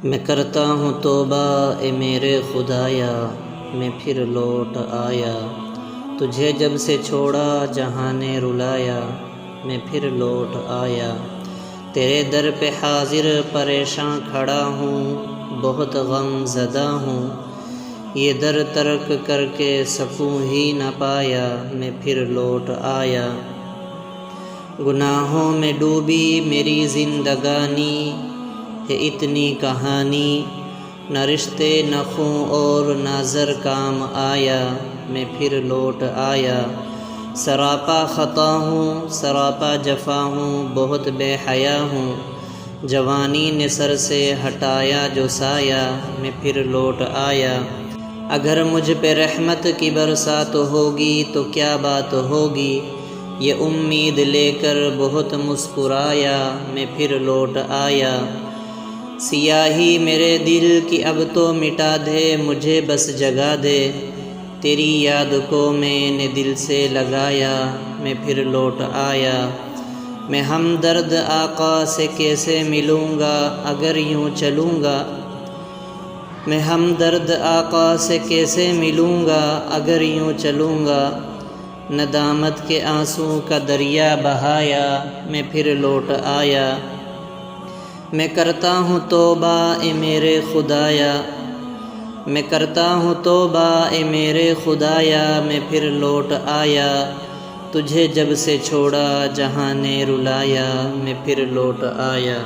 میں کرتا ہوں توبہ اے میرے خدایا، میں پھر لوٹ آیا۔ تجھے جب سے چھوڑا جہاں نے رلایا، میں پھر لوٹ آیا۔ تیرے در پہ حاضر پریشاں کھڑا ہوں، بہت غم زدہ ہوں۔ یہ در ترک کر کے سکون ہی نہ پایا، میں پھر لوٹ آیا۔ گناہوں میں ڈوبی میری زندگانی ہے اتنی کہانی، نہ رشتے نہ خوں اور نہ زر کام آیا، میں پھر لوٹ آیا۔ سراپا خطا ہوں، سراپا جفا ہوں، بہت بے حیا ہوں۔ جوانی نے سر سے ہٹایا جو سایہ، میں پھر لوٹ آیا۔ اگر مجھ پہ رحمت کی برسات ہوگی تو کیا بات ہوگی، یہ امید لے کر بہت مسکرایا، میں پھر لوٹ آیا۔ سیاہی میرے دل کی اب تو مٹا دے، مجھے بس جگا دے۔ تیری یاد کو میں نے دل سے لگایا، میں پھر لوٹ آیا۔ میں ہمدرد آقا سے کیسے ملوں گا اگر یوں چلوں گا، میں ہمدرد آقا سے کیسے ملوں گا اگر یوں چلوں گا۔ ندامت کے آنسوں کا دریا بہایا، میں پھر لوٹ آیا۔ میں کرتا ہوں توبہ اے میرے خدایا، میں کرتا ہوں توبہ اے میرے خدایا، میں پھر لوٹ آیا۔ تجھے جب سے چھوڑا جہاں نے رلایا، میں پھر لوٹ آیا۔